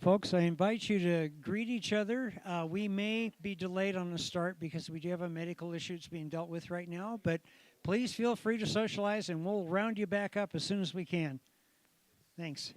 Folks, I invite you to greet each other. We may be delayed on the start because we do have a medical issue that's being dealt with right now, but please feel free to socialize and we'll round you back up as soon as we can. Thanks.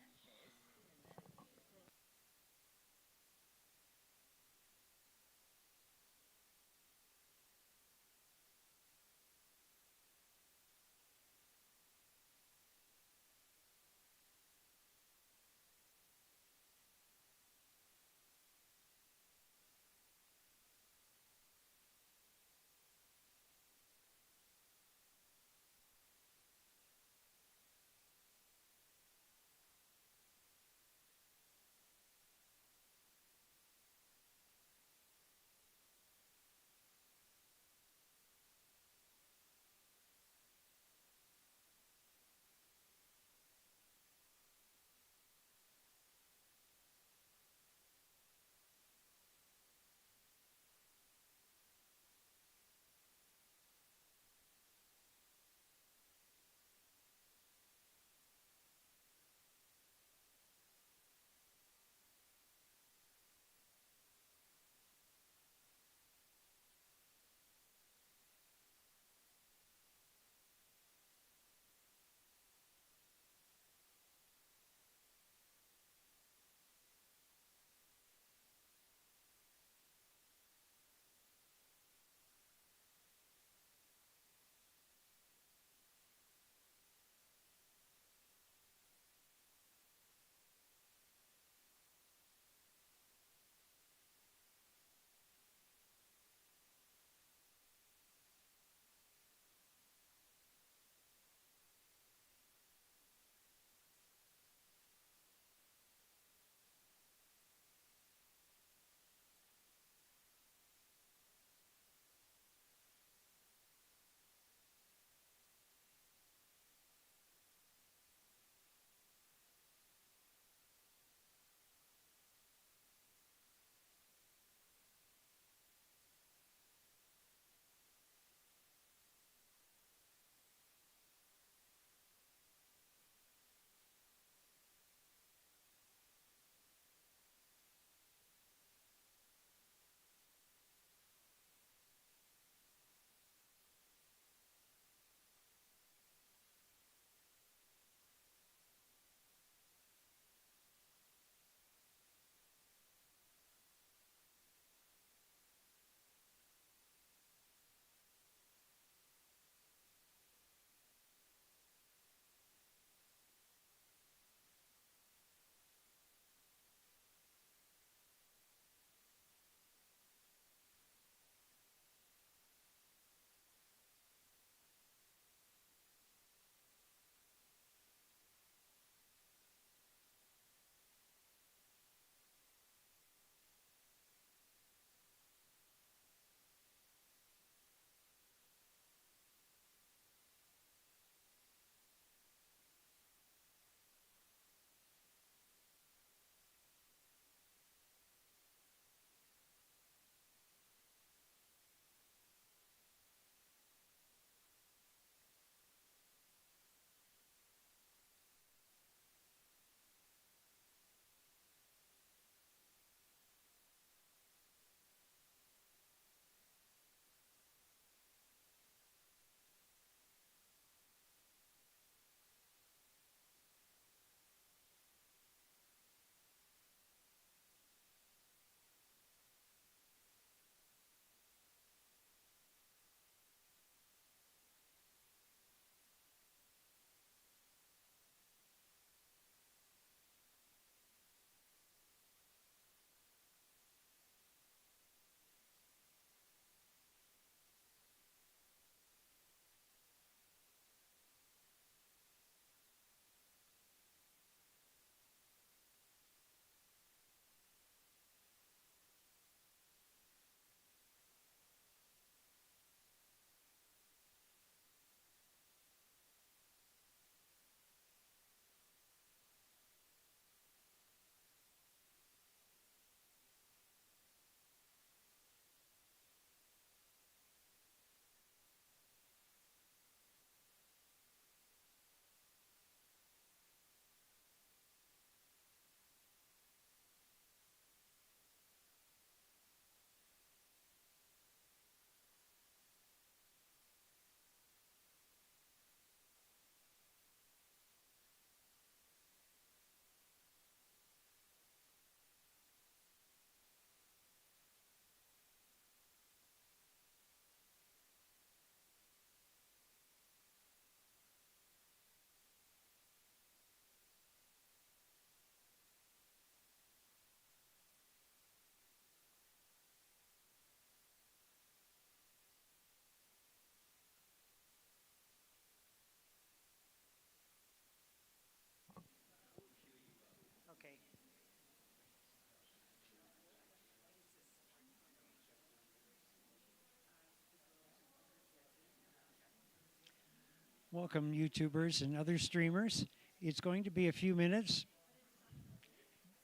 Welcome, YouTubers and other streamers. It's going to be a few minutes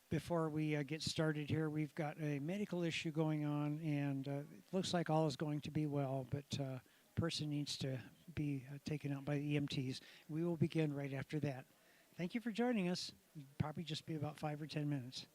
before we get started here. We've got a medical issue going on, and it looks like all is going to be well, but person needs to be taken out by the EMTs. We will begin right after that. Thank you for joining us. It'll probably just be about 5 or 10 minutes.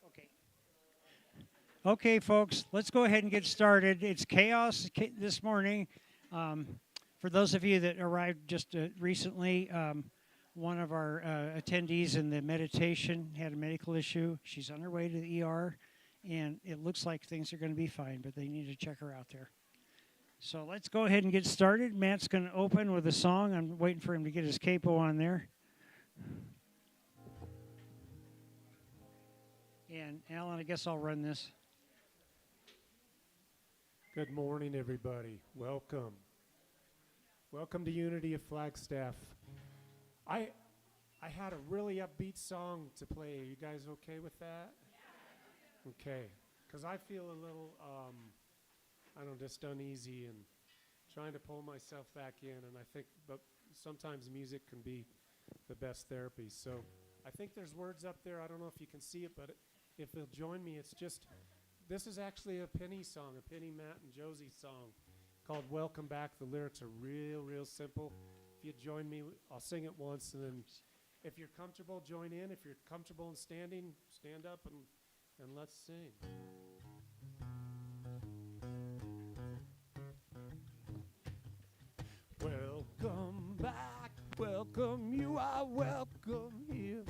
Okay. Okay, folks, let's go ahead and get started. It's chaos this morning. Um, for those of you that arrived just recently, one of our attendees in the meditation had a medical issue. She's on her way to the ER, and it looks like things are going to be fine, but they need to check her out there. So let's go ahead and get started. Matt's going to open with a song. I'm waiting for him to get his capo on there. And Alan, I guess I'll run this. Good morning, everybody. Welcome. Welcome to Unity of Flagstaff. I had a really upbeat song to play. Are you guys okay with that? Okay. Because I feel a little, just uneasy and trying to pull myself back in. And I think, but sometimes music can be the best therapy. So I think there's words up there. I don't know if you can see it, but if they'll join me, this is actually a Penny song, a Penny, Matt, and Josie song called Welcome Back. The lyrics are real simple. If you join me, I'll sing it once, and then if you're comfortable, join in. If you're comfortable in standing, stand up and let's sing. Welcome back, welcome, you are welcome here.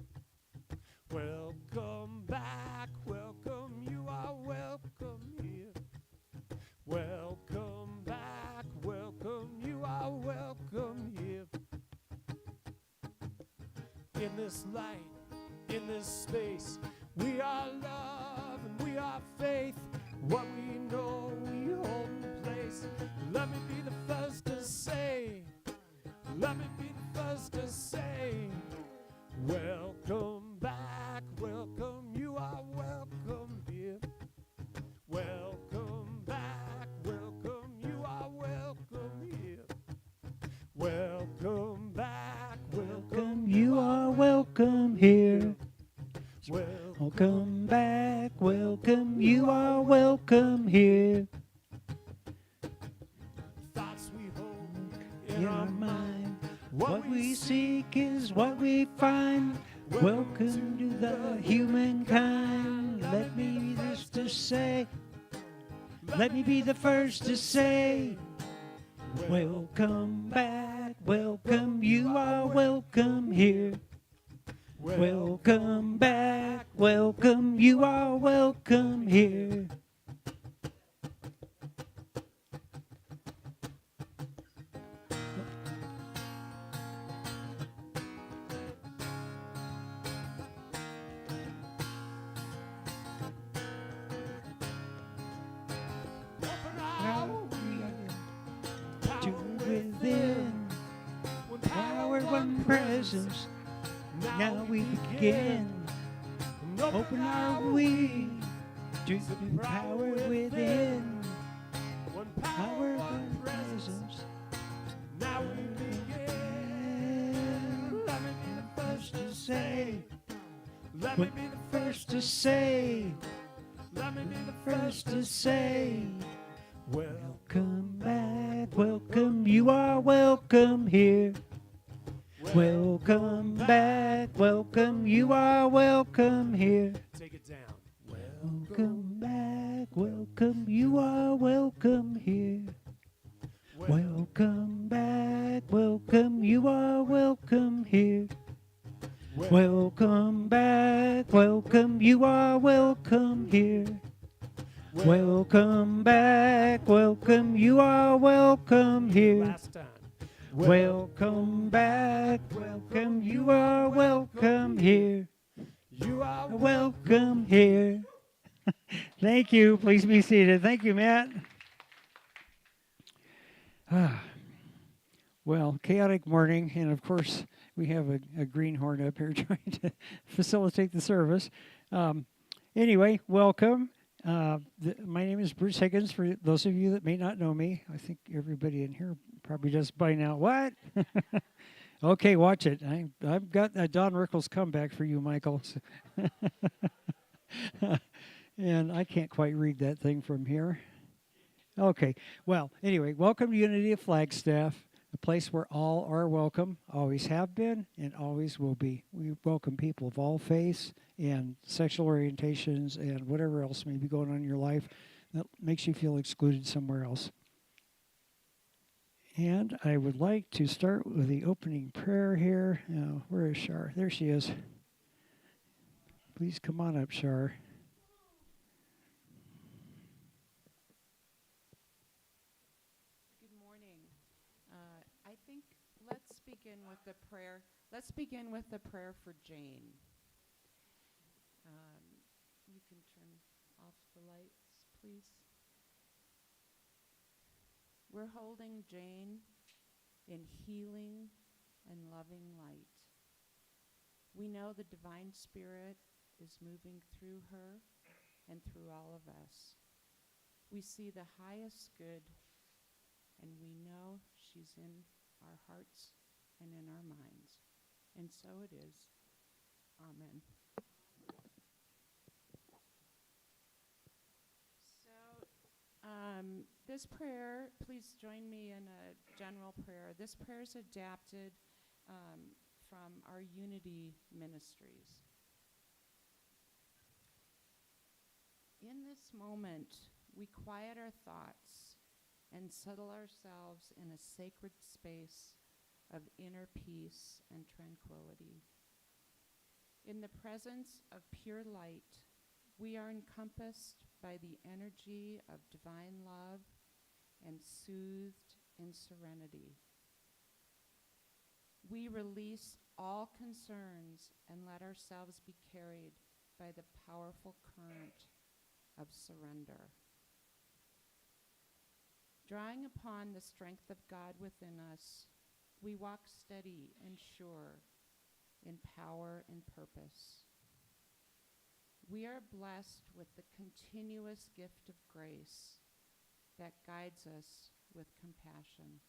Welcome back, welcome, you are welcome here. Welcome back, welcome, you are welcome here. In this light, in this space, we are love and we are faith. What we know, we hold in place. Let me be the first to say, let me be the first to say, welcome back, welcome, you are welcome here. Welcome back, welcome, you are welcome here. Welcome back, welcome, You are welcome here. Welcome back, welcome, you are welcome here. Thoughts we hold In our mind, what we seek is what we find. Welcome to the humankind. Let me be this to say, let me be the first to say, welcome back, welcome, you are welcome here. Welcome back, welcome, you are welcome here. To within, one power, one presence. Now we begin. Open our we to the power within. one Power, one presence. Now we begin. Let me be the first to say. Let me be the First to say, Let me be the first to say, welcome back, welcome, you are welcome here. Welcome back, welcome, you are welcome here. Take it down. Welcome back, welcome, you are welcome here. Welcome back, welcome, you are welcome here. Welcome back, welcome, you are welcome here. Welcome back, welcome, you are welcome here. Last time. Welcome back, welcome, you are welcome here. You are Welcome here. Thank you. Please be seated. Thank you, Matt. Well, chaotic morning, and of course, we have a greenhorn up here trying to facilitate the service. Anyway, welcome. My name is Bruce Higgins. For those of you that may not know me, I think everybody in here probably does by now. What? Okay, watch it. I've got a Don Rickles comeback for you, Michael. And I can't quite read that thing from here. Okay. Well, anyway, welcome to Unity of Flagstaff. a place where all are welcome, always have been, and always will be. We welcome people of all faiths and sexual orientations and whatever else may be going on in your life that makes you feel excluded somewhere else. And I would like to start with the opening prayer here. Where is Char? There she is. Please come on up, Char. Good morning. I think let's begin with the prayer. Let's begin with the prayer for Jane. You can turn off the lights, please. We're holding Jane in healing and loving light. We know the divine spirit is moving through her and through all of us. We see the highest good, and we know she's in our hearts and in our minds. And so it is. Amen. This prayer, please join me in a general prayer. This prayer is adapted from our Unity Ministries. In this moment, we quiet our thoughts and settle ourselves in a sacred space of inner peace and tranquility. In the presence of pure light, we are encompassed by the energy of divine love and soothed in serenity. We release all concerns and let ourselves be carried by the powerful current of surrender. Drawing upon the strength of God within us, we walk steady and sure in power and purpose. We are blessed with the continuous gift of grace that guides us with compassion.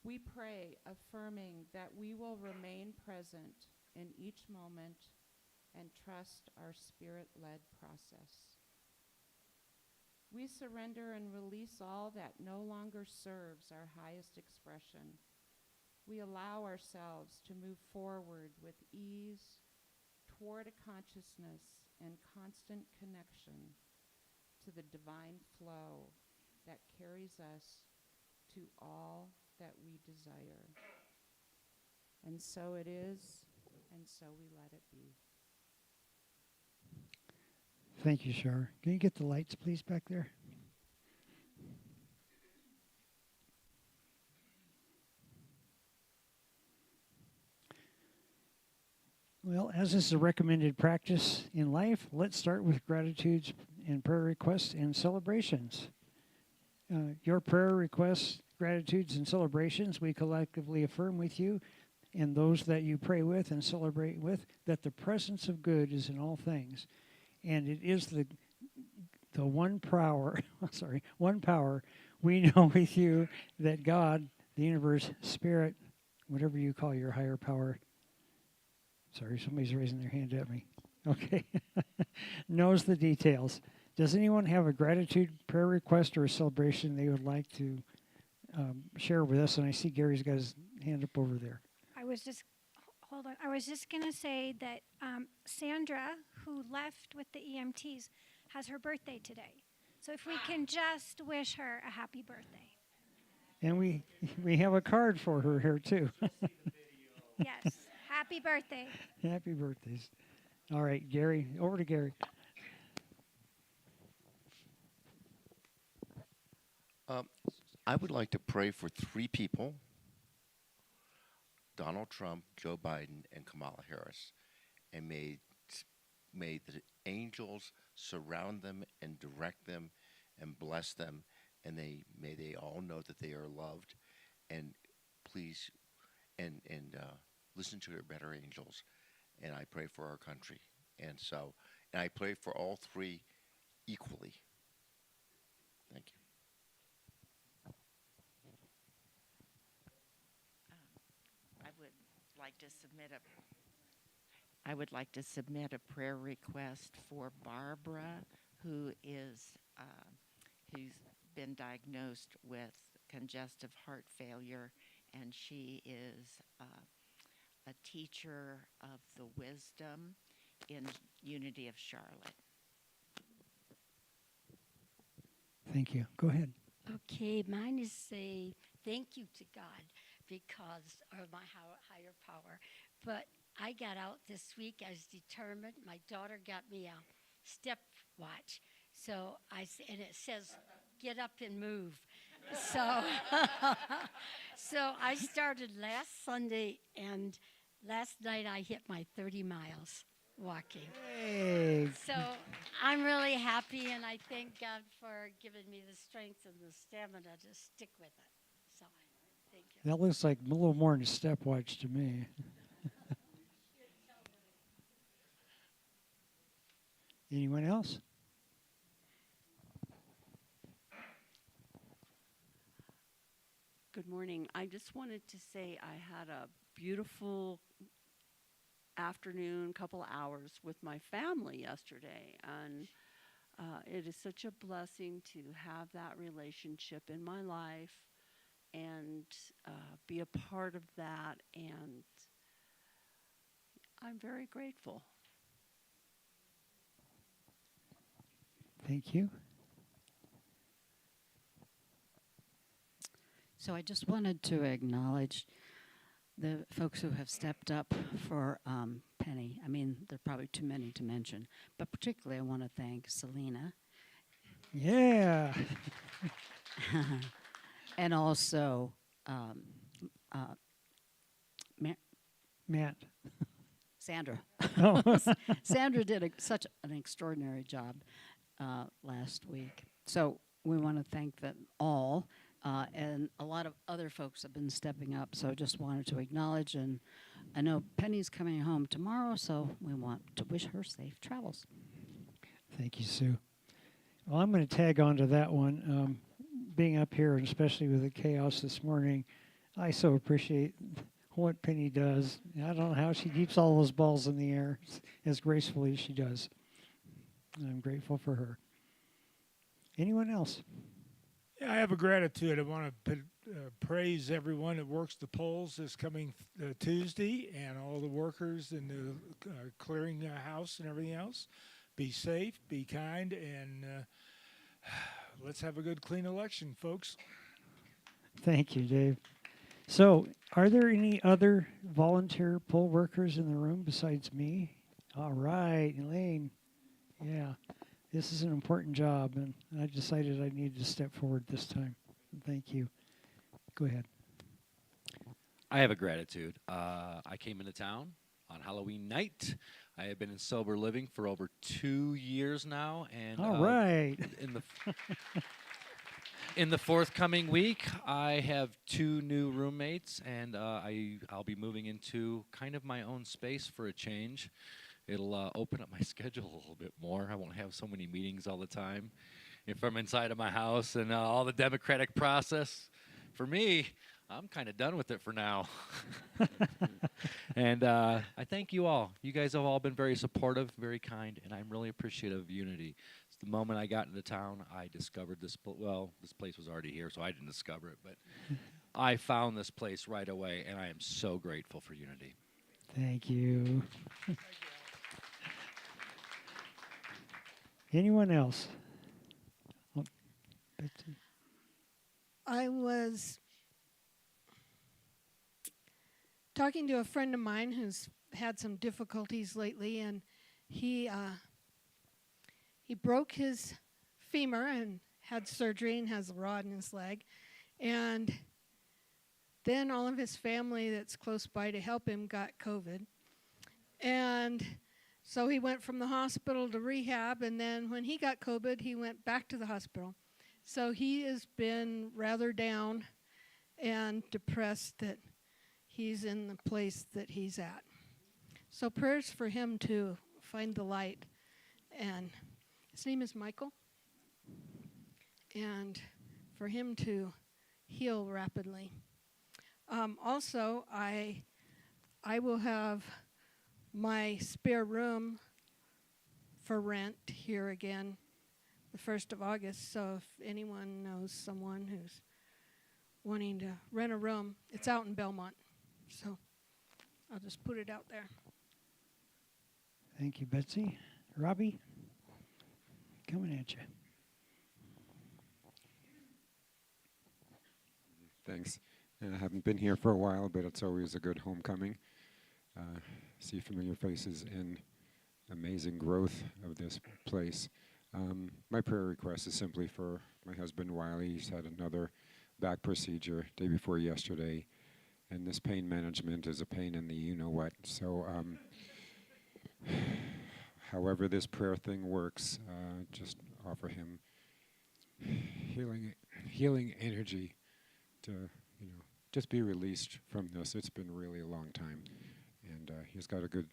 We pray, affirming that we will remain present in each moment and trust our spirit-led process. We surrender and release all that no longer serves our highest expression. We allow ourselves to move forward with ease toward a consciousness and constant connection to the divine flow that carries us to all that we desire. And so it is, and so we let it be. Thank you, Char. Can you get the lights, please, back there? Well, as is a recommended practice in life, let's start with gratitudes and prayer requests and celebrations. Your prayer requests, gratitudes, and celebrations, we collectively affirm with you and those that you pray with and celebrate with that the presence of good is in all things. And it is the one power, one power we know with you that God, the universe, spirit, whatever you call your higher power, sorry, somebody's raising their hand at me. Okay. Knows the details. Does anyone have a gratitude prayer request or a celebration they would like to share with us? And I see Gary's got his hand up over there. Hold on. I was just going to say that Sandra, who left with the EMTs, has her birthday today. So if we can just wish her a happy birthday. And we have a card for her here, too. Yes. Happy birthday. Happy birthdays. All right, Gary, over to Gary. I would like to pray for 3 people: Donald Trump, Joe Biden, and Kamala Harris. And may the angels surround them and direct them and bless them, and may they all know that they are loved. And please, and listen to their better angels. And I pray for our country. And I pray for all 3 equally. Thank you. I would like to submit a prayer request for Barbara, who's been diagnosed with congestive heart failure, and she is a teacher of the wisdom in Unity of Charlotte. Thank you. Go ahead. Okay, mine is a thank you to God because, or my higher power. But I got out this week. I was determined. My daughter got me a stepwatch. So and it says, get up and move. So, so I started last Sunday, and last night I hit my 30 miles walking. Hey. So I'm really happy, and I thank God for giving me the strength and the stamina to stick with it. So thank you. That looks like a little more than a stepwatch to me. Anyone else? Good morning. I just wanted to say I had a beautiful afternoon, couple hours with my family yesterday, and it is such a blessing to have that relationship in my life and be a part of that, and I'm very grateful. Thank you. So I just wanted to acknowledge the folks who have stepped up for Penny. I mean, there are probably too many to mention, but particularly I want to thank Selena. Yeah. And also Matt. Sandra. Oh. Sandra did such an extraordinary job last week. So we want to thank them all. And a lot of other folks have been stepping up, so just wanted to acknowledge. And I know Penny's coming home tomorrow, so we want to wish her safe travels. Thank you, Sue. Well, I'm going to tag on to that one. Being up here, and especially with the chaos this morning, I so appreciate what Penny does. I don't know how she keeps all those balls in the air as gracefully as she does. I'm grateful for her. Anyone else? Yeah, I have a gratitude. I want to praise everyone that works the polls this coming Tuesday, and all the workers in the clearing house and everything else. Be safe, be kind, and let's have a good, clean election, folks. Thank you, Dave. So, are there any other volunteer poll workers in the room besides me? All right, Elaine. Yeah. This is an important job, and I decided I needed to step forward this time. Thank you. Go ahead. I have a gratitude. I came into town on Halloween night. I have been in sober living for over 2 years now, and all right. In the forthcoming week, I have 2 new roommates, and I'll be moving into kind of my own space for a change. It'll open up my schedule a little bit more. I won't have so many meetings all the time. If I'm inside of my house and all the democratic process, for me, I'm kind of done with it for now. And I thank you all. You guys have all been very supportive, very kind, and I'm really appreciative of Unity. It's the moment I got into town, I discovered this. Well, this place was already here, so I didn't discover it, but I found this place right away, and I am so grateful for Unity. Thank you. Anyone else? Oh, Betsy. I was talking to a friend of mine who's had some difficulties lately, and he broke his femur and had surgery and has a rod in his leg. And then all of his family that's close by to help him got COVID. And so he went from the hospital to rehab, and then when he got COVID, he went back to the hospital. So he has been rather down and depressed that he's in the place that he's at. So prayers for him to find the light. And his name is Michael. And for him to heal rapidly. Also, I will have my spare room for rent here again the 1st of August. So if anyone knows someone who's wanting to rent a room. It's out in Belmont. So I'll just put it out there. Thank you, Betsy. Robbie, coming at you. Thanks. I haven't been here for a while, but it's always a good homecoming. See familiar faces and amazing growth of this place. My prayer request is simply for my husband Wiley. He's had another back procedure day before yesterday, and this pain management is a pain in the you-know-what. So however this prayer thing works, just offer him healing energy to, just be released from this. It's been really a long time, and he's got a good,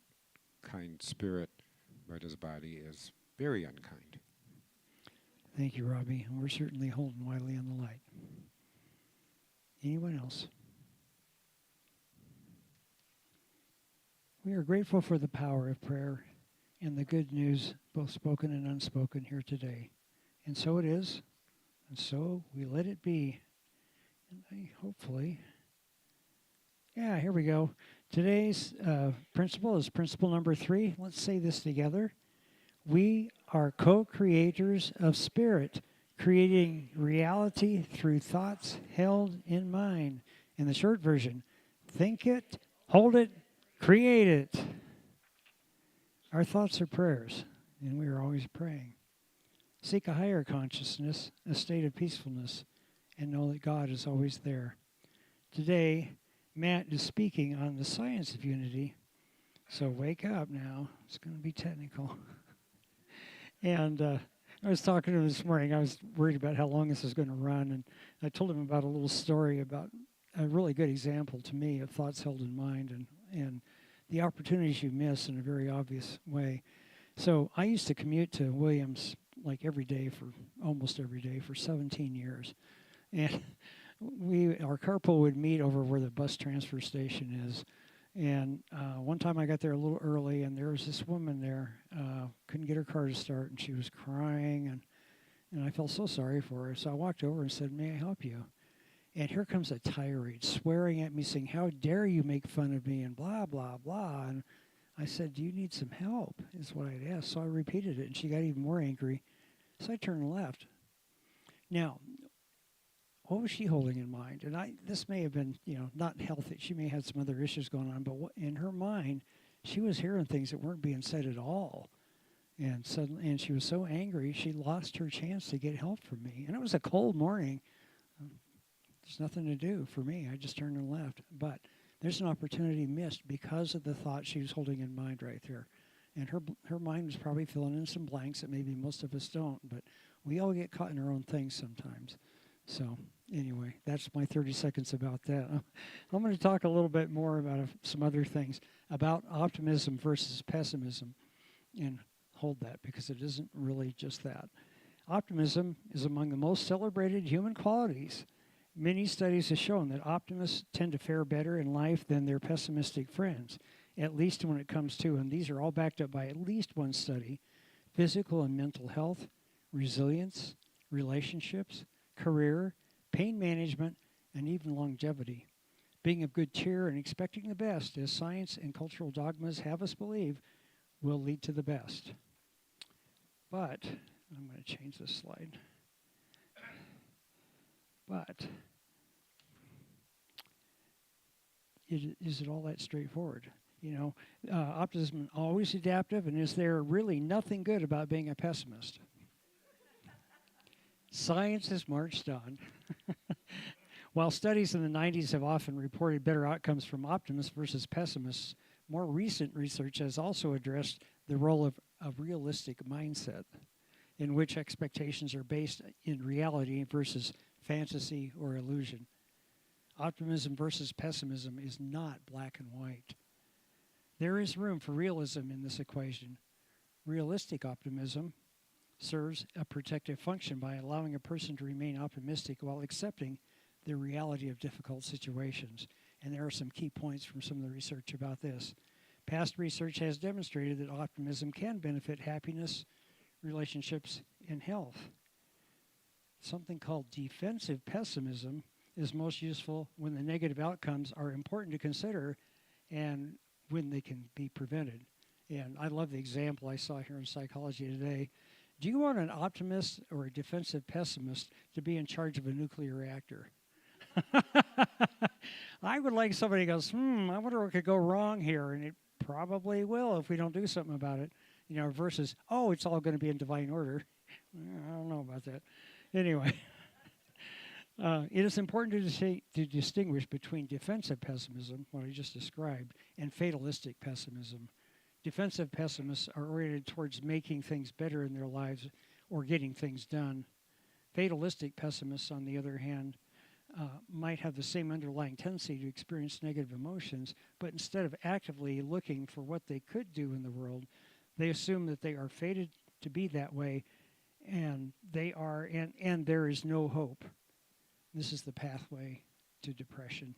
kind spirit, but his body is very unkind. Thank you, Robbie. And we're certainly holding Wiley on the light. Anyone else? We are grateful for the power of prayer and the good news, both spoken and unspoken, here today. And so it is, and so we let it be. And hopefully, yeah, here we go. Today's principle is principle number 3. Let's say this together. We are co-creators of spirit, creating reality through thoughts held in mind. In the short version, think it, hold it, create it. Our thoughts are prayers, and we are always praying. Seek a higher consciousness, a state of peacefulness, and know that God is always there. Today, Matt is speaking on the science of unity, so wake up now. It's going to be technical. And I was talking to him this morning. I was worried about how long this was going to run, and I told him about a little story about a really good example to me of thoughts held in mind and the opportunities you miss in a very obvious way. So I used to commute to Williams like almost every day for 17 years. And our carpool would meet over where the bus transfer station is. And one time I got there a little early, and there was this woman there, couldn't get her car to start, and she was crying, and I felt so sorry for her. So I walked over and said, "May I help you?" And here comes a tirade, swearing at me, saying, "How dare you make fun of me," and blah, blah, blah. And I said, "Do you need some help?" is what I'd asked. So I repeated it, and she got even more angry. So I turned and left. Now, what was she holding in mind? And this may have been, not healthy. She may have had some other issues going on, but in her mind, she was hearing things that weren't being said at all. And suddenly, and she was so angry, she lost her chance to get help from me. And it was a cold morning. There's nothing to do for me. I just turned and left. But there's an opportunity missed because of the thought she was holding in mind right there. And her mind was probably filling in some blanks that maybe most of us don't. But we all get caught in our own things sometimes. So anyway, that's my 30 seconds about that. I'm going to talk a little bit more about some other things, about optimism versus pessimism. And hold that, because it isn't really just that. Optimism is among the most celebrated human qualities. Many studies have shown that optimists tend to fare better in life than their pessimistic friends, at least when it comes to, and these are all backed up by at least one study, physical and mental health, resilience, relationships, career, pain management, and even longevity. Being of good cheer and expecting the best, as science and cultural dogmas have us believe, will lead to the best. But, I'm going to change this slide. But, is it all that straightforward? Optimism always adaptive, and is there really nothing good about being a pessimist? Science has marched on. While studies in the 90s have often reported better outcomes from optimists versus pessimists, more recent research has also addressed the role of a realistic mindset, in which expectations are based in reality versus fantasy or illusion. Optimism versus pessimism is not black and white. There is room for realism in this equation. Realistic optimism serves a protective function by allowing a person to remain optimistic while accepting the reality of difficult situations. And there are some key points from some of the research about this. Past research has demonstrated that optimism can benefit happiness, relationships, and health. Something called defensive pessimism is most useful when the negative outcomes are important to consider and when they can be prevented. And I love the example I saw here in psychology today. Do you want an optimist or a defensive pessimist to be in charge of a nuclear reactor? I would like somebody who goes, I wonder what could go wrong here, and it probably will if we don't do something about it. Versus, it's all going to be in divine order. I don't know about that. Anyway, it is important to distinguish between defensive pessimism, what I just described, and fatalistic pessimism. Defensive pessimists are oriented towards making things better in their lives or getting things done. Fatalistic pessimists, on the other hand, might have the same underlying tendency to experience negative emotions, but instead of actively looking for what they could do in the world, they assume that they are fated to be that way, and there is no hope. This is the pathway to depression.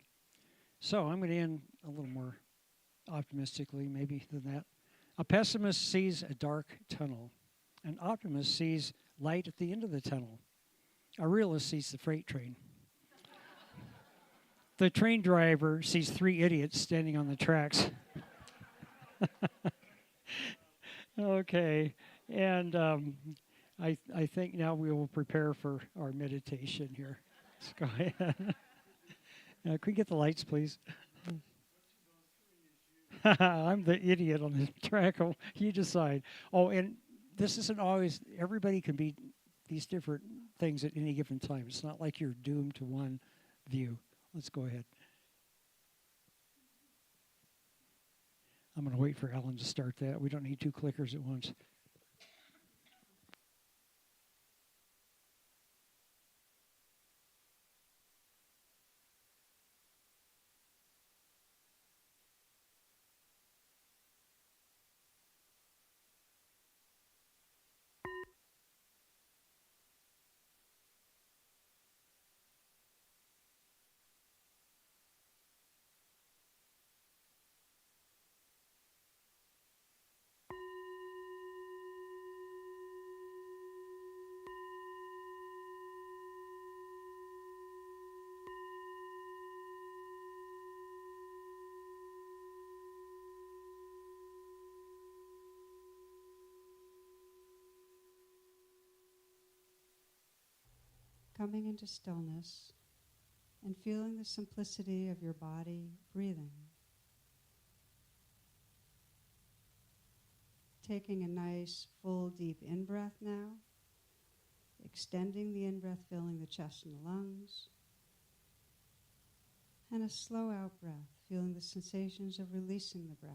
So I'm going to end a little more optimistically, maybe, than that. A pessimist sees a dark tunnel. An optimist sees light at the end of the tunnel. A realist sees the freight train. The train driver sees 3 idiots standing on the tracks. Okay, and I think now we will prepare for our meditation here. Let's go ahead. Could we get the lights, please? I'm the idiot on the track. You decide. Oh, and this isn't always, everybody can be these different things at any given time. It's not like you're doomed to one view. Let's go ahead. I'm going to wait for Ellen to start that. We don't need 2 clickers at once. Coming into stillness and feeling the simplicity of your body breathing. Taking a nice, full, deep in-breath now, extending the in-breath, filling the chest and the lungs, and a slow out-breath, feeling the sensations of releasing the breath,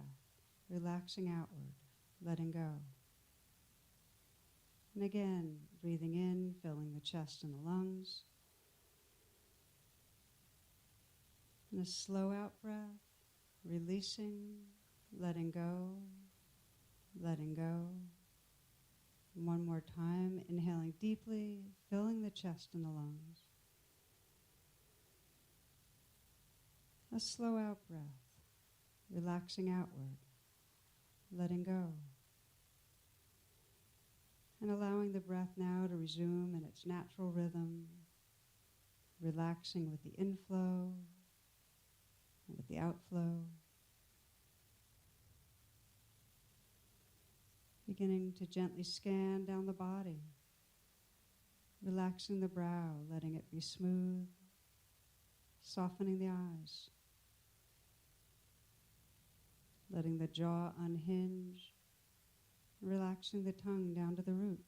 relaxing outward, letting go. And again, breathing in, filling the chest and the lungs. And a slow out breath, releasing, letting go, letting go. And one more time, inhaling deeply, filling the chest and the lungs. A slow out breath, relaxing outward, letting go. And allowing the breath now to resume in its natural rhythm, relaxing with the inflow and with the outflow. Beginning to gently scan down the body, relaxing the brow, letting it be smooth, softening the eyes, letting the jaw unhinge, relaxing the tongue down to the root.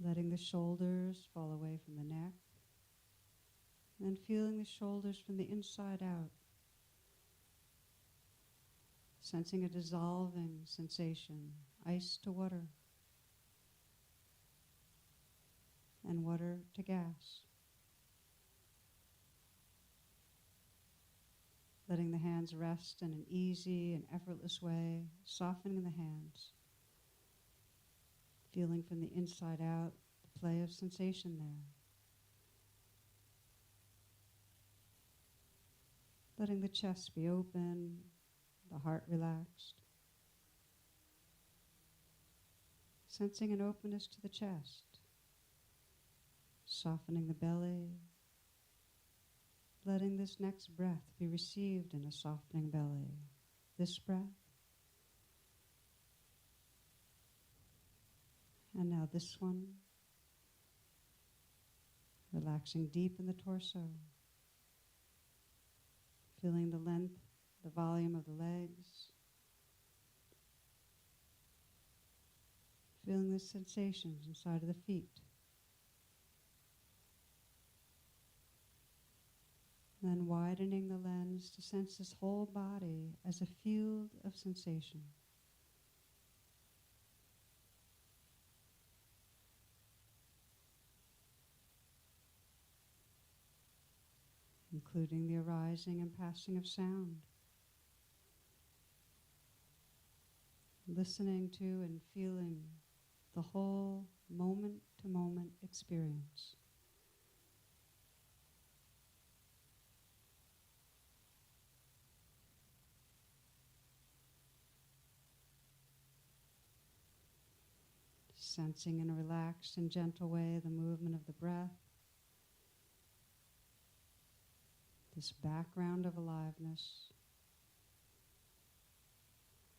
Letting the shoulders fall away from the neck, and feeling the shoulders from the inside out. Sensing a dissolving sensation, ice to water, and water to gas. Letting the hands rest in an easy and effortless way, softening the hands. Feeling from the inside out the play of sensation there. Letting the chest be open, the heart relaxed. Sensing an openness to the chest, softening the belly, letting this next breath be received in a softening belly. This breath, and now this one, relaxing deep in the torso, feeling the length, the volume of the legs, feeling the sensations inside of the feet. Then widening the lens to sense this whole body as a field of sensation. Including the arising and passing of sound. Listening to and feeling the whole moment-to-moment experience. Sensing in a relaxed and gentle way the movement of the breath, this background of aliveness,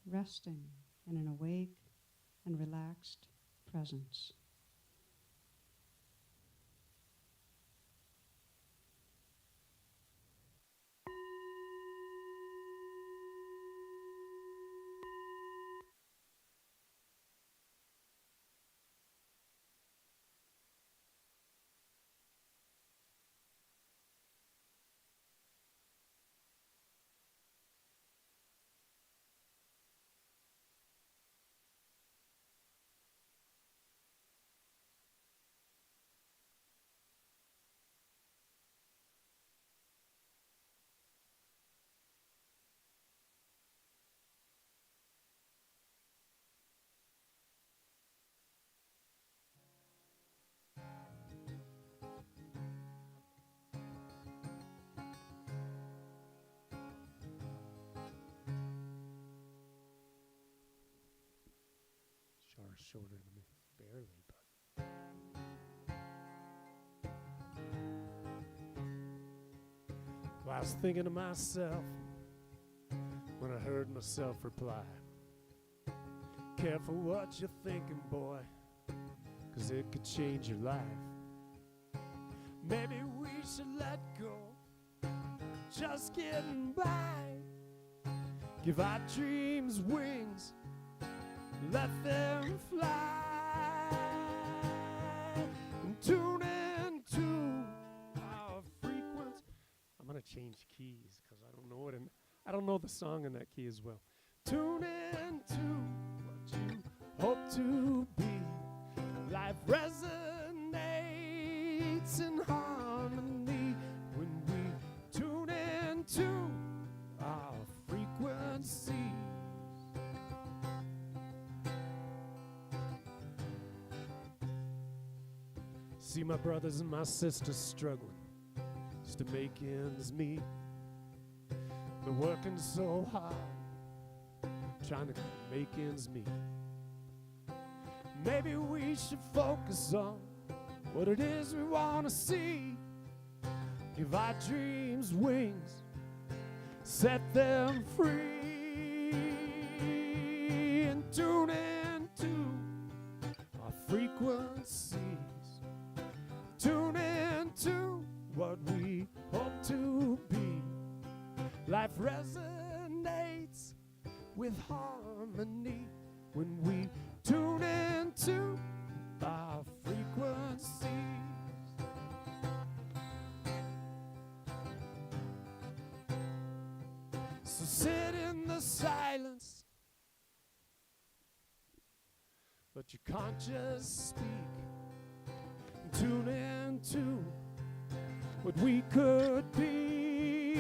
resting in an awake and relaxed presence. Char's shorter than me, barely, but. Well, I was thinking to myself when I heard myself reply, careful what you're thinking, boy, 'cause it could change your life. Maybe we should let go, just getting by. Give our dreams wings, let them fly, and tune into our frequency. I'm gonna change keys because I don't know it, and I don't know the song in that key as well. Tune into what you hope to be. Life resonates in harmony when we tune into our frequency. See my brothers and my sisters struggling just to make ends meet. They're working so hard, trying to make ends meet. Maybe we should focus on what it is we want to see. Give our dreams wings, set them free, and tune into our frequencies. Tune into what we hope to be. Life resonates with harmony when we tune into our frequencies. So sit in the silence, let your conscience speak. Tune into what we could be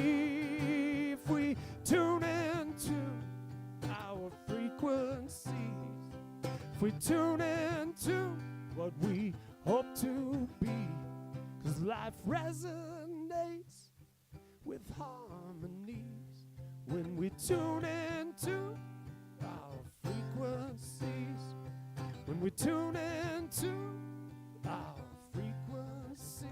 if we tune into our frequencies. If we tune into what we hope to be, 'cause life resonates with harmonies when we tune into our frequencies, when we tune into our frequency.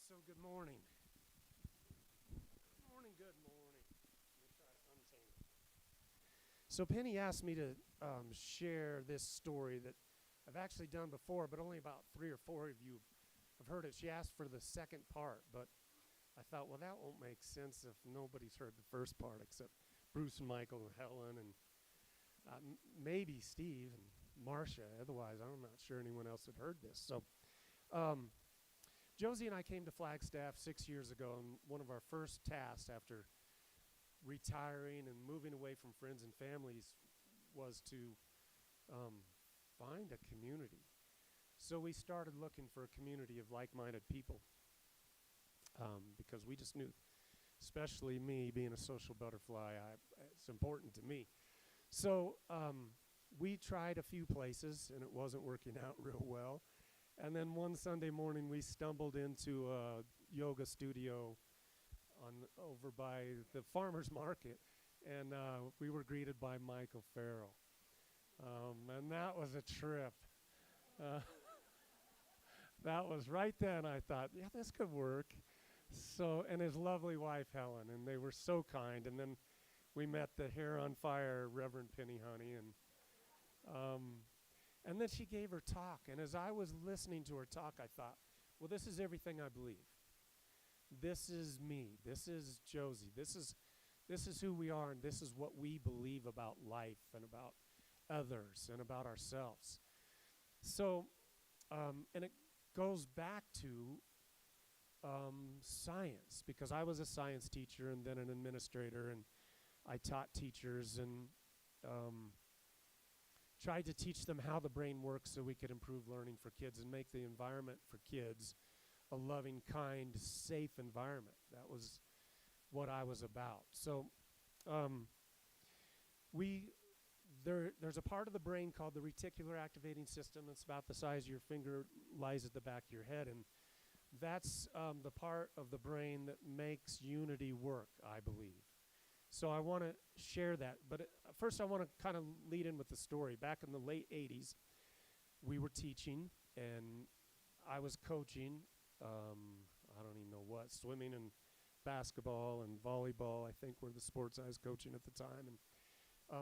So good morning. Good morning, good morning. Let me try to untangle. So Penny asked me to share this story that I've actually done before, but only about 3 or 4 of you have heard it. She asked for the second part, but I thought, well, that won't make sense if nobody's heard the first part except Bruce and Michael and Helen and maybe Steve and Marcia. Otherwise, I'm not sure anyone else had heard this. So Josie and I came to Flagstaff 6 years ago, and one of our first tasks after retiring and moving away from friends and families was to find a community. So we started looking for a community of like-minded people because we just knew, especially me being a social butterfly, it's important to me. So we tried a few places, and it wasn't working out real well. And then one Sunday morning, we stumbled into a yoga studio over by the farmer's market, and we were greeted by Michael Farrell. And that was a trip. That was right then I thought, yeah, this could work. So, and his lovely wife, Helen, and they were so kind. And then we met the hair on fire Reverend Penny Honey, and then she gave her talk. And as I was listening to her talk, I thought, well, this is everything I believe. This is me. This is Josie. This is who we are, and this is what we believe about life and about others and about ourselves. So, and it goes back to science, because I was a science teacher and then an administrator, and I taught teachers and tried to teach them how the brain works so we could improve learning for kids and make the environment for kids a loving, kind, safe environment. That was what I was about. So there's a part of the brain called the reticular activating system that's about the size of your finger, lies at the back of your head, and that's the part of the brain that makes unity work, I believe. So I want to share that. But first I want to kind of lead in with the story. Back in the late 80s, we were teaching, and I was coaching, I don't even know what, swimming and basketball and volleyball, I think were the sports I was coaching at the time, and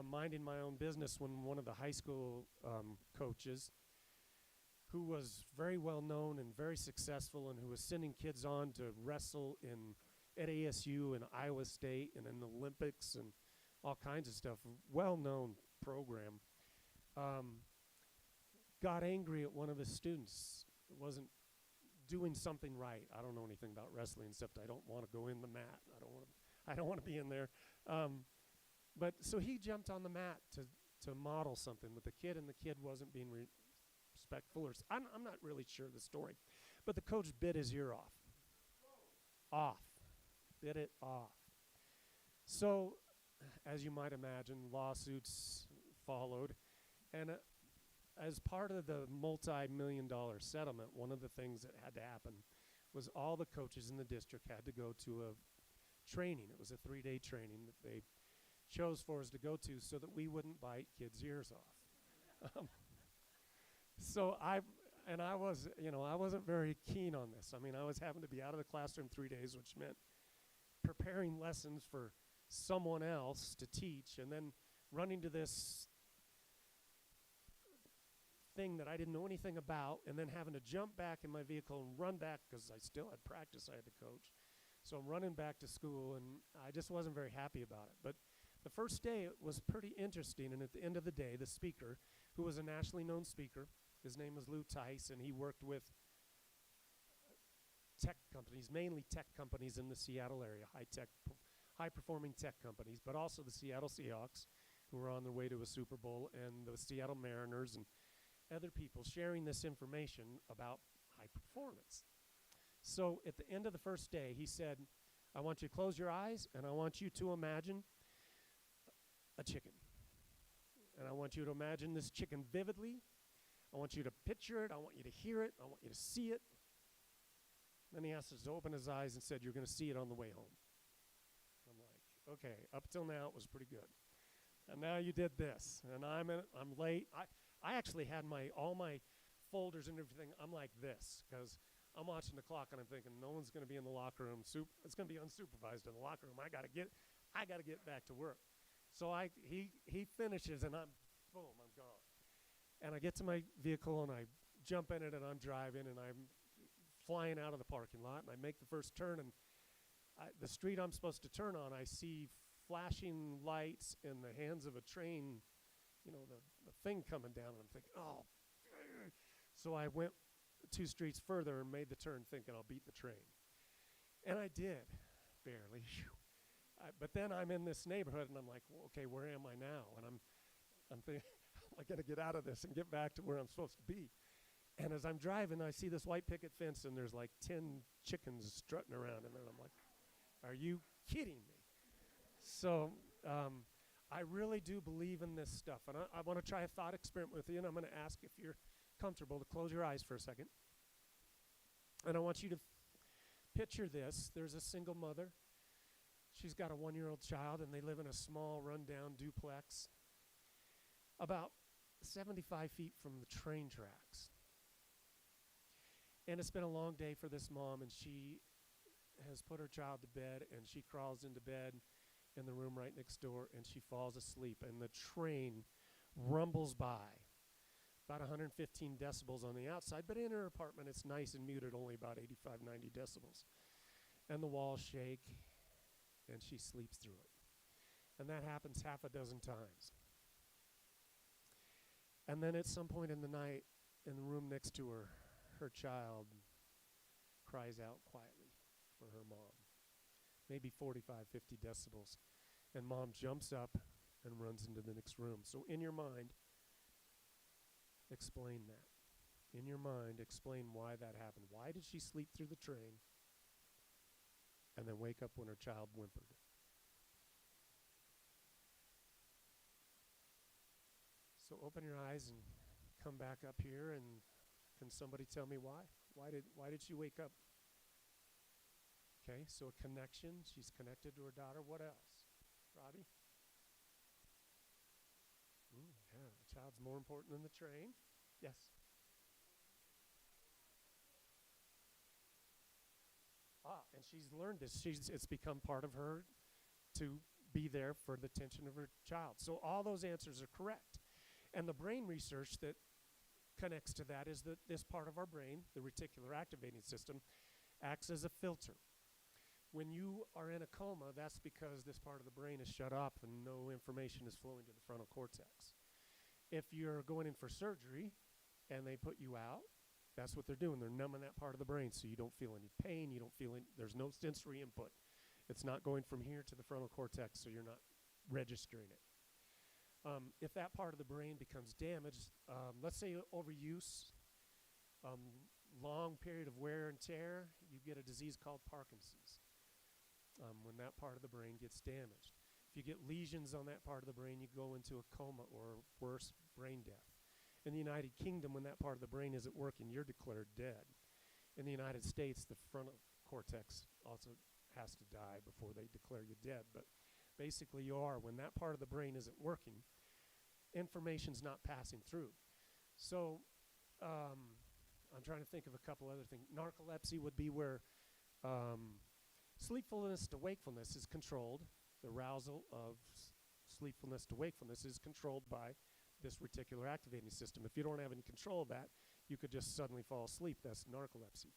minding my own business when one of the high school coaches, who was very well known and very successful and who was sending kids on to wrestle at ASU and Iowa State and in the Olympics and all kinds of stuff, well-known program, got angry at one of his students. It wasn't doing something right. I don't know anything about wrestling except I don't want to go in the mat. I don't want to be in there. But so he jumped on the mat to model something with the kid, and the kid wasn't being respectful. I'm not really sure of the story. But the coach bit his ear off. Bit it off. So, as you might imagine, lawsuits followed. And as part of the multi-million-dollar settlement, one of the things that had to happen was all the coaches in the district had to go to a training. It was a 3-day training that they chose for us to go to so that we wouldn't bite kids' ears off. So I wasn't very keen on this. I mean, I was having to be out of the classroom 3 days, which meant preparing lessons for someone else to teach, and then running to this thing that I didn't know anything about, and then having to jump back in my vehicle and run back because I still had practice I had to coach. So I'm running back to school, and I just wasn't very happy about it. But the first day it was pretty interesting, and at the end of the day, the speaker, who was a nationally known speaker, his name was Lou Tice, and he worked with tech companies, mainly tech companies in the Seattle area, high-performing tech companies, but also the Seattle Seahawks, who were on their way to a Super Bowl, and the Seattle Mariners, and other people sharing this information about high performance. So at the end of the first day, he said, I want you to close your eyes, and I want you to imagine a chicken. And I want you to imagine this chicken vividly. I want you to picture it. I want you to hear it. I want you to see it. Then he asked us to open his eyes and said, you're going to see it on the way home. I'm like, okay, up till now it was pretty good. And now you did this. And I'm late. I actually had all my folders and everything. I'm like this because I'm watching the clock and I'm thinking no one's going to be in the locker room. It's going to be unsupervised in the locker room. I got to get back to work. So he finishes and I'm gone. And I get to my vehicle and I jump in it and I'm driving and I'm flying out of the parking lot and I make the first turn and the street I'm supposed to turn on, I see flashing lights in the hands of a train, the thing coming down, and I'm thinking, oh. So I went 2 streets further and made the turn thinking I'll beat the train. And I did, barely. But then I'm in this neighborhood and I'm like, well, okay, where am I now? And I'm thinking, I got to get out of this and get back to where I'm supposed to be. And as I'm driving, I see this white picket fence and there's like 10 chickens strutting around in there. And I'm like, are you kidding me? So I really do believe in this stuff. And I want to try a thought experiment with you, and I'm going to ask if you're comfortable to close your eyes for a second. And I want you to picture this. There's a single mother. She's got a 1-year-old child, and they live in a small, rundown duplex about 75 feet from the train tracks. And it's been a long day for this mom, and she has put her child to bed, and she crawls into bed in the room right next door, and she falls asleep, and the train rumbles by. About 115 decibels on the outside, but in her apartment it's nice and muted, only about 85, 90 decibels. And the walls shake, and she sleeps through it. And that happens half a dozen times. And then at some point in the night, in the room next to her, her child cries out quietly for her mom. Maybe 45, 50 decibels. And mom jumps up and runs into the next room. So in your mind, explain that. In your mind, explain why that happened. Why did she sleep through the train and then wake up when her child whimpered? So open your eyes and come back up here, and can somebody tell me why? Why did she wake up? Okay, so a connection. She's connected to her daughter. What else? Robbie? Yeah, the child's more important than the train. Yes. And she's learned this. It's become part of her to be there for the attention of her child. So all those answers are correct. And the brain research that connects to that is that this part of our brain, the reticular activating system, acts as a filter. When you are in a coma, that's because this part of the brain is shut off and no information is flowing to the frontal cortex. If you're going in for surgery and they put you out, that's what they're doing. They're numbing that part of the brain so you don't feel any pain, you don't feel there's no sensory input. It's not going from here to the frontal cortex, so you're not registering it. If that part of the brain becomes damaged, let's say overuse, long period of wear and tear, you get a disease called Parkinson's when that part of the brain gets damaged. If you get lesions on that part of the brain, you go into a coma or worse, brain death. In the United Kingdom, when that part of the brain isn't working, you're declared dead. In the United States, the frontal cortex also has to die before they declare you dead. But basically you are. When that part of the brain isn't working, information's not passing through. So I'm trying to think of a couple other things. Narcolepsy would be where sleepfulness to wakefulness is controlled. The arousal of sleepfulness to wakefulness is controlled by this reticular activating system. If you don't have any control of that, you could just suddenly fall asleep. That's narcolepsy.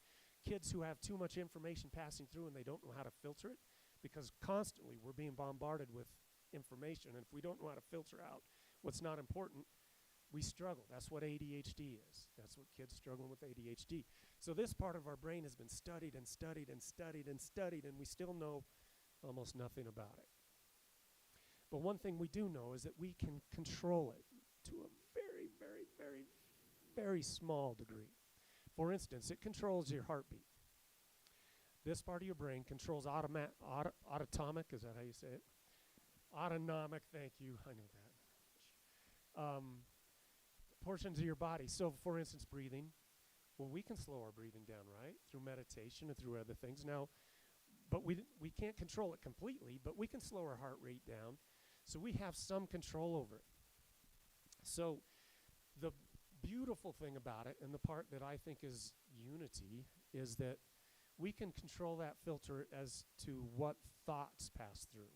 Kids who have too much information passing through and they don't know how to filter it, because constantly we're being bombarded with information, and if we don't know how to filter out what's not important, we struggle. That's what ADHD is. That's what kids struggling with ADHD. So this part of our brain has been studied and studied and studied and studied, and we still know almost nothing about it. But one thing we do know is that we can control it to a very, very, very, very small degree. For instance, it controls your heartbeat. This part of your brain controls autonomic, is that how you say it? Autonomic, thank you, I knew that. portions of your body. So, for instance, breathing. Well, we can slow our breathing down, right? Through meditation and through other things. Now, but we can't control it completely, but we can slow our heart rate down. So we have some control over it. So the beautiful thing about it, and the part that I think is unity, is that we can control that filter as to what thoughts pass through.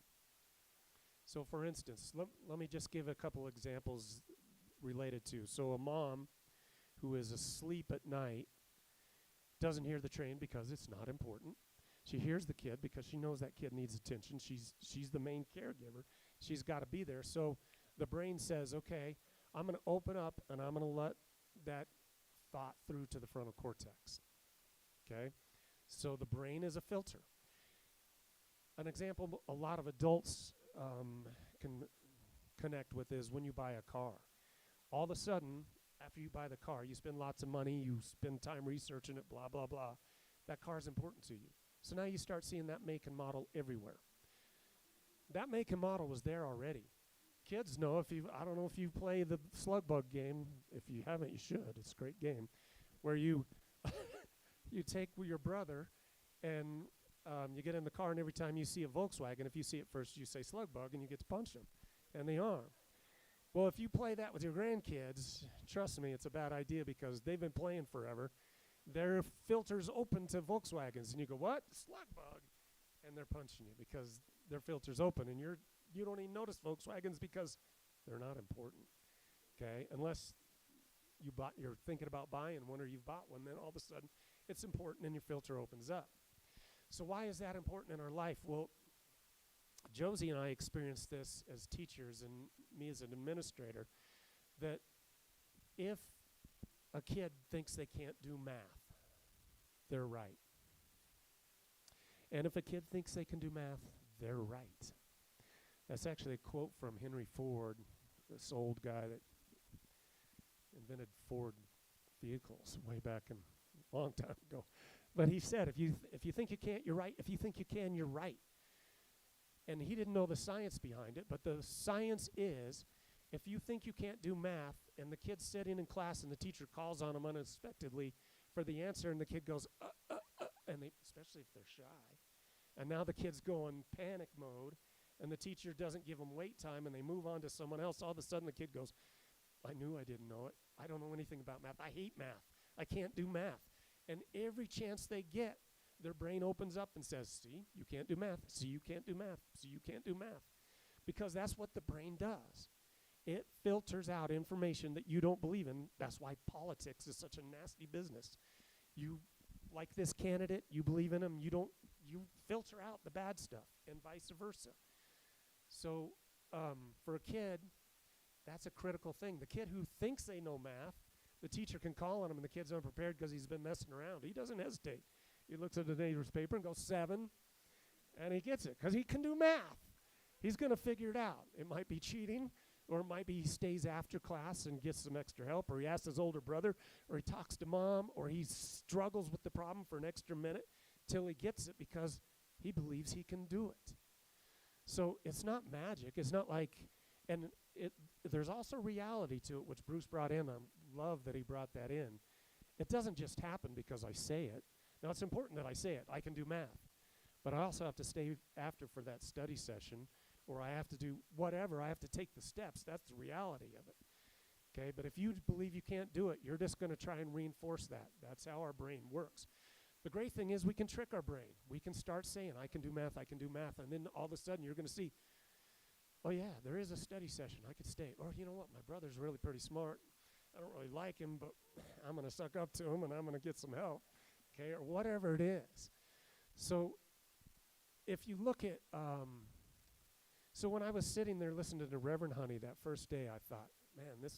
So for instance, let me just give a couple examples related to. So a mom who is asleep at night doesn't hear the train because it's not important. She hears the kid because she knows that kid needs attention. She's the main caregiver. She's got to be there. So the brain says, okay, I'm going to open up and I'm going to let that thought through to the frontal cortex. Okay? So the brain is a filter. An example a lot of adults can connect with is when you buy a car. All of a sudden, after you buy the car, you spend lots of money, you spend time researching it, blah, blah, blah. That car is important to you. So now you start seeing that make and model everywhere. That make and model was there already. Kids know I don't know if you play the slug bug game. If you haven't, you should. It's a great game where you you take your brother and you get in the car, and every time you see a Volkswagen, if you see it first, you say slug bug, and you get to punch them in the arm. Well, if you play that with your grandkids, trust me, it's a bad idea because they've been playing forever. Their filter's open to Volkswagens, and you go, what? Slug bug. And they're punching you because their filter's open, and you don't even notice Volkswagens because they're not important, okay? Unless you're thinking about buying one or you've bought one, then all of a sudden it's important and your filter opens up. So why is that important in our life? Well, Josie and I experienced this as teachers and me as an administrator, that if a kid thinks they can't do math, they're right. And if a kid thinks they can do math, they're right. That's actually a quote from Henry Ford, this old guy that invented Ford vehicles way back a long time ago. But he said, if you think you can't, you're right. If you think you can, you're right. And he didn't know the science behind it, but the science is, if you think you can't do math, and the kid's sitting in class and the teacher calls on him unexpectedly for the answer, and the kid goes, and especially if they're shy, and now the kid's going panic mode, and the teacher doesn't give them wait time, and they move on to someone else, all of a sudden the kid goes, I knew I didn't know it. I don't know anything about math. I hate math. I can't do math. And every chance they get, their brain opens up and says, see, you can't do math. See, you can't do math. See, you can't do math. Because that's what the brain does. It filters out information that you don't believe in. That's why politics is such a nasty business. You like this candidate, you believe in him, you filter out the bad stuff, and vice versa. So for a kid, that's a critical thing. The kid who thinks they know math, the teacher can call on him and the kid's unprepared because he's been messing around. He doesn't hesitate. He looks at the neighbor's paper and goes 7, and he gets it because he can do math. He's going to figure it out. It might be cheating, or it might be he stays after class and gets some extra help, or he asks his older brother, or he talks to mom, or he struggles with the problem for an extra minute till he gets it because he believes he can do it. So it's not magic. It's not like, and there's also reality to it, which Bruce brought in. I love that he brought that in. It doesn't just happen because I say it. Now, it's important that I say it. I can do math. But I also have to stay after for that study session, or I have to do whatever. I have to take the steps. That's the reality of it. Okay? But if you believe you can't do it, you're just going to try and reinforce that. That's how our brain works. The great thing is we can trick our brain. We can start saying, I can do math, and then all of a sudden you're going to see, oh yeah, there is a study session. I could stay. Or you know what, my brother's really pretty smart. I don't really like him, but I'm going to suck up to him and I'm going to get some help. Okay, or whatever it is. So if you look at, so when I was sitting there listening to Reverend Honey that first day, I thought, man,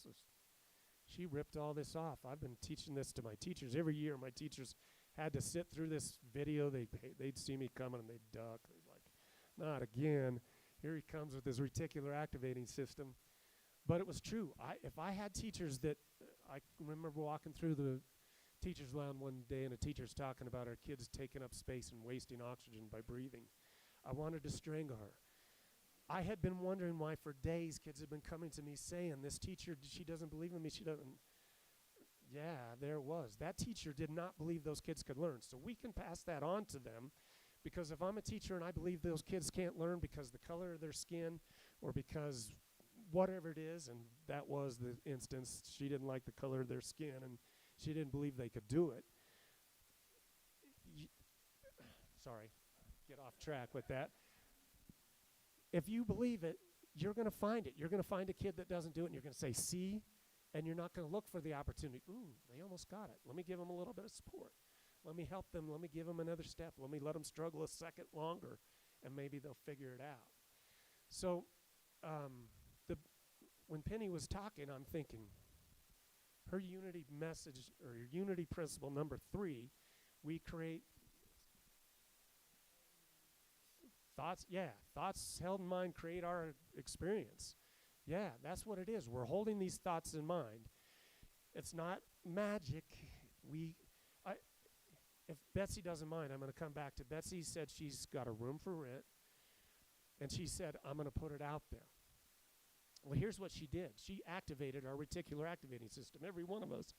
she ripped all this off. I've been teaching this to my teachers. Every year my teachers had to sit through this video. They'd see me coming and they'd duck. They'd like, not again. Here he comes with his reticular activating system. But it was true. If I had teachers that, I remember walking through the teacher's lounge one day and a teacher's talking about our kids taking up space and wasting oxygen by breathing. I wanted to strangle her. I had been wondering why for days kids had been coming to me saying, this teacher, she doesn't believe in me, she doesn't. Yeah, there it was. That teacher did not believe those kids could learn. So we can pass that on to them, because if I'm a teacher and I believe those kids can't learn because the color of their skin or because whatever it is, and that was the instance, she didn't like the color of their skin and she didn't believe they could do it. Sorry, get off track with that. If you believe it, you're going to find it. You're going to find a kid that doesn't do it, and you're going to say, see, and you're not going to look for the opportunity. Ooh, they almost got it. Let me give them a little bit of support. Let me help them. Let me give them another step. Let me let them struggle a second longer, and maybe they'll figure it out. So when Penny was talking, I'm thinking, her unity message, or unity principle number 3, we create thoughts. Yeah, thoughts held in mind create our experience. Yeah, that's what it is. We're holding these thoughts in mind. It's not magic. If Betsy doesn't mind, I'm going to come back to Betsy. Said she's got a room for rent, and she said, I'm going to put it out there. Well, here's what she did. She activated our reticular activating system. Every one of us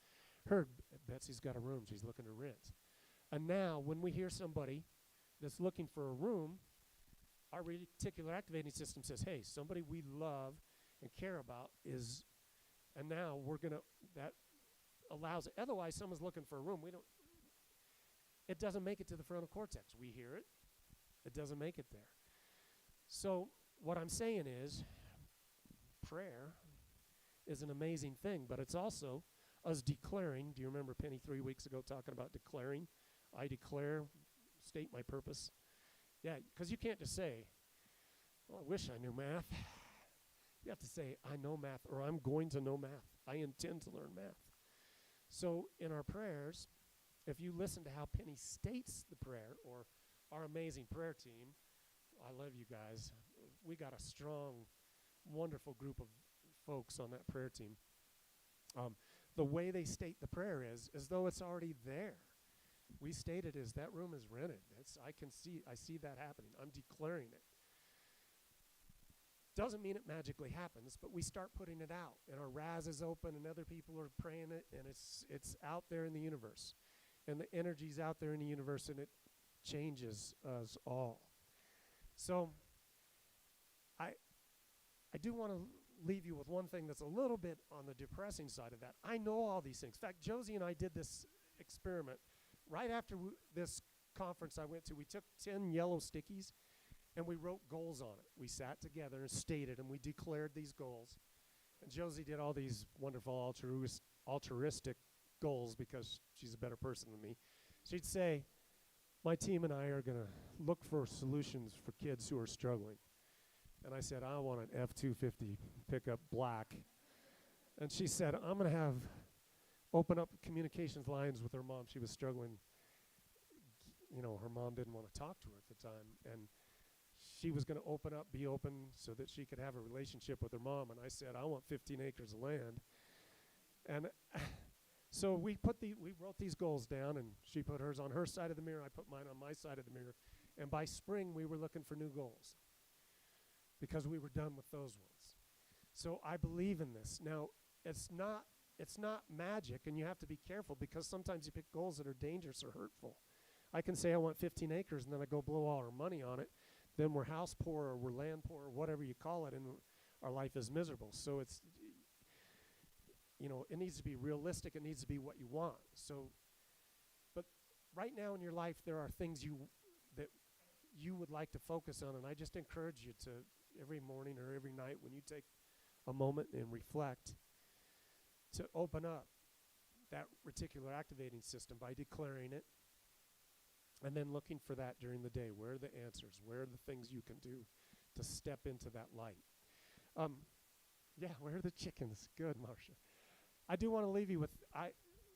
heard, Betsy's got a room she's looking to rent. And now when we hear somebody that's looking for a room, our reticular activating system says, hey, somebody we love and care about is, and now we're going to, that allows it. Otherwise, someone's looking for a room. It doesn't make it to the frontal cortex. We hear it. It doesn't make it there. So what I'm saying is, prayer is an amazing thing, but it's also us declaring. Do you remember Penny 3 weeks ago talking about declaring? I declare, state my purpose. Yeah, because you can't just say, well, I wish I knew math. You have to say, I know math, or I'm going to know math. I intend to learn math. So in our prayers, if you listen to how Penny states the prayer, or our amazing prayer team, I love you guys. We got a strong, wonderful group of folks on that prayer team. The way they state the prayer is as though it's already there. We state it as that room is rented. I see that happening. I'm declaring it. Doesn't mean it magically happens, but we start putting it out, and our Raz is open, and other people are praying it, and it's out there in the universe, and the energy's out there in the universe, and it changes us all. So I do want to leave you with one thing that's a little bit on the depressing side of that. I know all these things. In fact, Josie and I did this experiment right after this conference I went to. We took 10 yellow stickies and we wrote goals on it. We sat together and stated, and we declared these goals. And Josie did all these wonderful altruistic goals because she's a better person than me. She'd say, my team and I are going to look for solutions for kids who are struggling. And I said, I want an F-250 pickup black. And she said, I'm going to open up communications lines with her mom. She was struggling. You know, her mom didn't want to talk to her at the time. And she was going to be open so that she could have a relationship with her mom. And I said, I want 15 acres of land. And so we wrote these goals down, and she put hers on her side of the mirror. I put mine on my side of the mirror. And by spring, we were looking for new goals because we were done with those ones. So I believe in this. Now, it's not magic, and you have to be careful because sometimes you pick goals that are dangerous or hurtful. I can say I want 15 acres, and then I go blow all our money on it. Then we're house poor, or we're land poor, or whatever you call it, and our life is miserable. So it's, it needs to be realistic. It needs to be what you want. So, but right now in your life, there are things that you would like to focus on, and I just encourage you to, every morning or every night when you take a moment and reflect, to open up that reticular activating system by declaring it, and then looking for that during the day. Where are the answers? Where are the things you can do to step into that light? Where are the chickens? Good, Marcia. I do want to leave you with,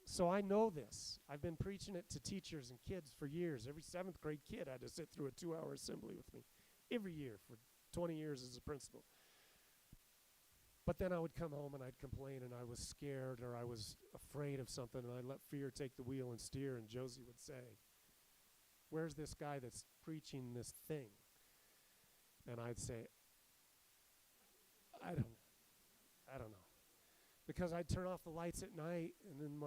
so I know this. I've been preaching it to teachers and kids for years. Every 7th grade kid had to sit through a 2-hour assembly with me every year for 20 years as a principal. But then I would come home and I'd complain, and I was scared, or I was afraid of something, and I'd let fear take the wheel and steer, and Josie would say, where's this guy that's preaching this thing? And I'd say, I don't know. Because I'd turn off the lights at night, and then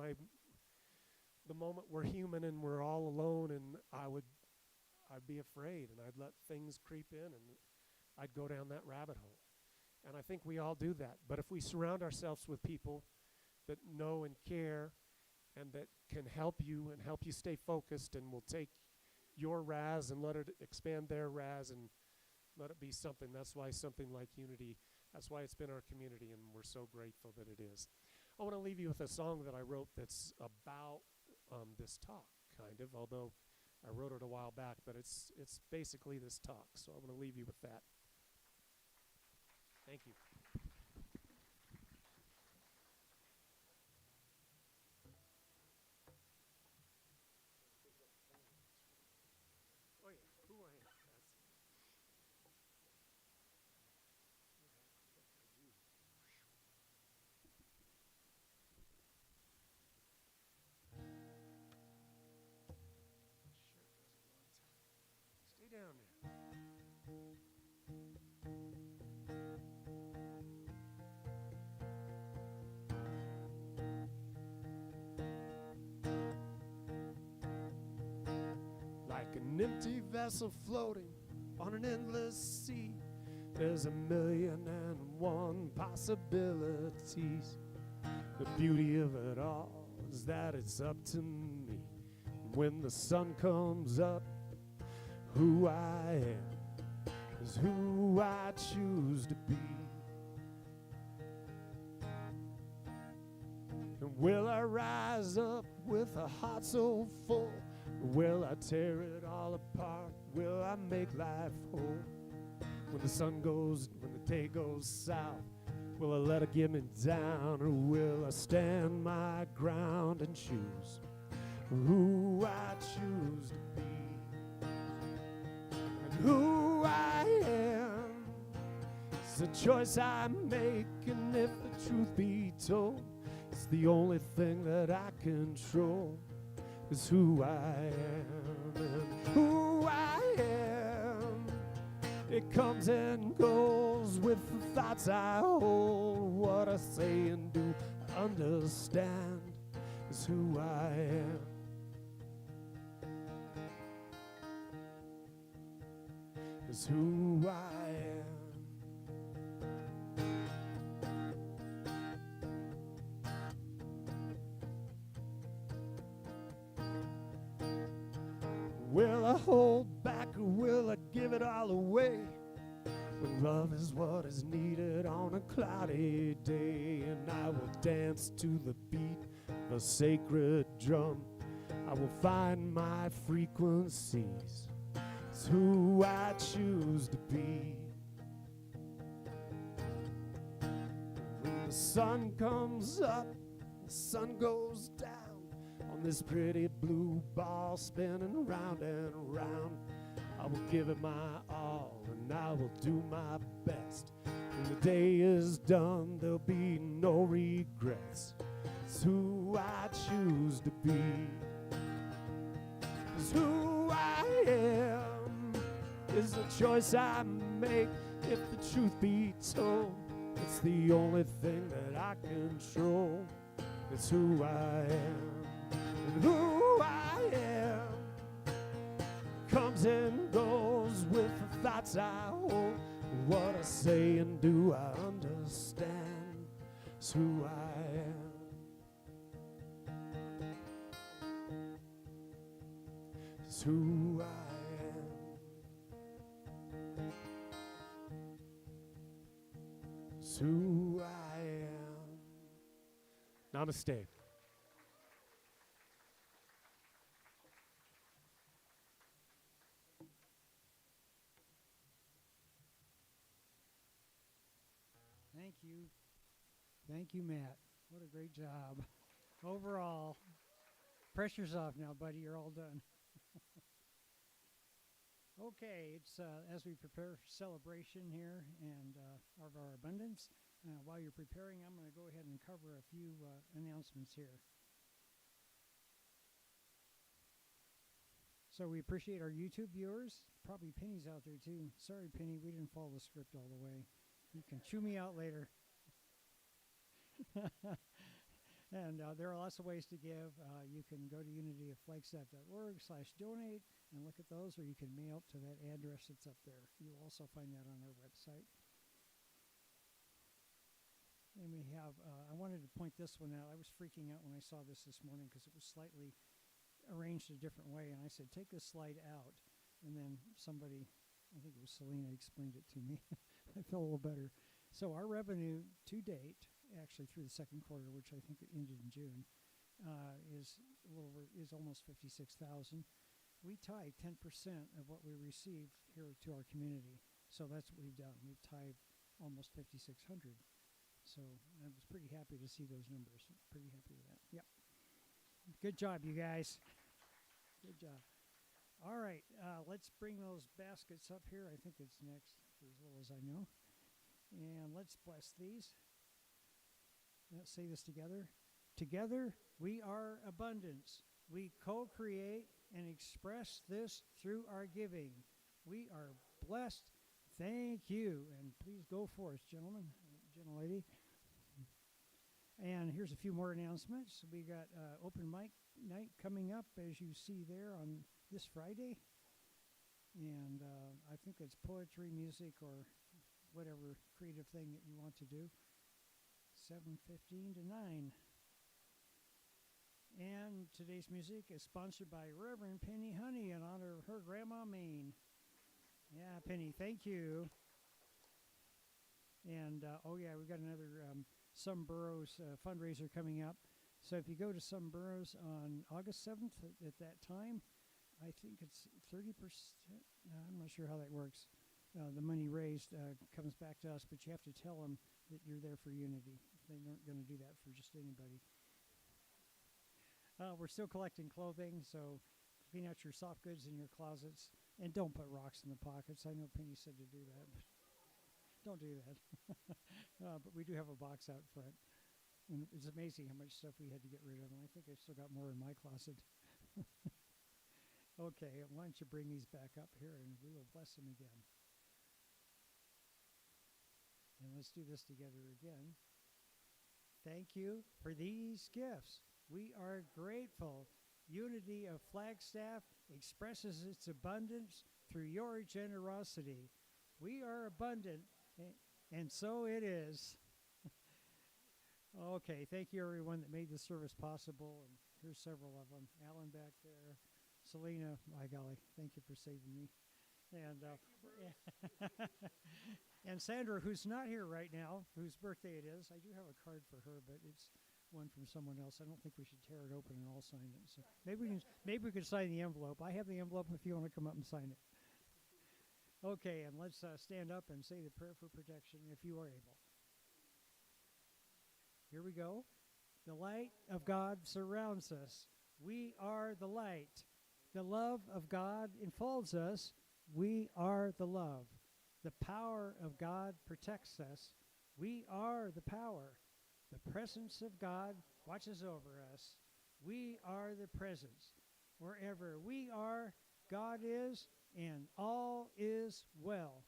the moment we're human and we're all alone, and I'd be afraid, and I'd let things creep in, and I'd go down that rabbit hole. And I think we all do that. But if we surround ourselves with people that know and care and that can help you and help you stay focused and will take your Raz and let it expand their Raz and let it be something. That's why something like Unity, that's why it's been our community, and we're so grateful that it is. I want to leave you with a song that I wrote that's about this talk, kind of, although I wrote it a while back, but it's basically this talk. So I'm going to leave you with that. Thank you. Oh, yeah, who I am. Stay down there. Like an empty vessel floating on an endless sea, there's 1,000,001 possibilities. The beauty of it all is that it's up to me. When the sun comes up, who I am is who I choose to be. And will I rise up with a heart so full? Or will I tear it all apart? Will I make life whole? When the day goes south, will I let it get me down? Or will I stand my ground and choose who I choose to be? And who I am is a choice I make, and if the truth be told, it's the only thing that I control. Is who I am, and who I am. It comes and goes with the thoughts I hold. What I say and do, I understand, is who I am. Is who I am. Will I hold back or will I give it all away? When love is what is needed on a cloudy day, and I will dance to the beat of a sacred drum. I will find my frequencies. It's who I choose to be. When the sun comes up, the sun goes down. On this pretty blue ball spinning round and round, I will give it my all and I will do my best. When the day is done, there'll be no regrets. It's who I choose to be. It's who I am. It's a choice I make. If the truth be told, it's the only thing that I control. It's who I am. And who I am comes and goes with the thoughts I hold. What I say and do, I understand. It's who I am. It's who I am. It's who I am. Namaste. Thank you. Thank you, Matt. What a great job. Overall, pressure's off now, buddy. You're all done. Okay, it's as we prepare for celebration here and of our abundance. While you're preparing, I'm going to go ahead and cover a few announcements here. So we appreciate our YouTube viewers. Probably Penny's out there too. Sorry, Penny, we didn't follow the script all the way. You can chew me out later. And there are lots of ways to give. You can go to unityoflagstaff.org/donate and look at those, or you can mail to that address that's up there. You'll also find that on our website. And we have, I wanted to point this one out. I was freaking out when I saw this morning because it was slightly arranged a different way. And I said, take this slide out. And then somebody, I think it was Selena, explained it to me. I felt a little better. So our revenue to date, actually through the second quarter, which I think ended in June, is almost 56,000. We tithe 10% of what we receive here to our community. So that's what we've done. We've tithed almost 5,600. So I was pretty happy to see those numbers. Pretty happy with that. Yep. Good job, you guys. Good job. All right, let's bring those baskets up here. I think it's next, for as little as I know. And let's bless these. Let's say this together. Together, we are abundance. We co-create and express this through our giving. We are blessed. Thank you. And please go forth, gentlemen, gentlelady. And here's a few more announcements. We got open mic night coming up, as you see there, on this Friday. And I think it's poetry, music, or whatever creative thing that you want to do. 7:15 to 9. And today's music is sponsored by Reverend Penny Honey in honor of her grandma Maine. Yeah, Penny, thank you. And, we've got another Some Burrows fundraiser coming up. So if you go to Some Burrows on August 7th at that time, I think it's 30%. I'm not sure how that works. The money raised comes back to us, but you have to tell them that you're there for Unity. They aren't going to do that for just anybody. We're still collecting clothing, so clean out your soft goods in your closets, and don't put rocks in the pockets. I know Penny said to do that, but don't do that. But we do have a box out front, and it's amazing how much stuff we had to get rid of, and I think I've still got more in my closet. Okay, why don't you bring these back up here, and we will bless them again. And let's do this together again. Thank you for these gifts. We are grateful. Unity of Flagstaff expresses its abundance through your generosity. We are abundant, and so it is. Okay, thank you everyone that made this service possible, and here's several of them. Alan back there, Selena, my golly, thank you for saving me. And and Sandra, who's not here right now, whose birthday it is. I do have a card for her, but it's one from someone else. I don't think we should tear it open and all sign it. So maybe we can sign the envelope. I have the envelope if you want to come up and sign it. Okay, and let's stand up and say the prayer for protection if you are able. Here we go. The light of God surrounds us. We are the light. The love of God enfolds us. We are the love. The power of God protects us. We are the power. The presence of God watches over us. We are the presence. Wherever we are, God is, and all is well.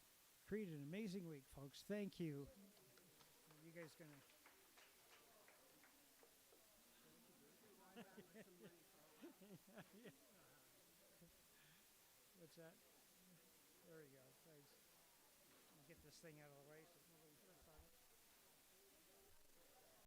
Create an amazing week, folks. Thank you. You guys going to... What's that? There we go. Thanks. I'll get this thing out of the way.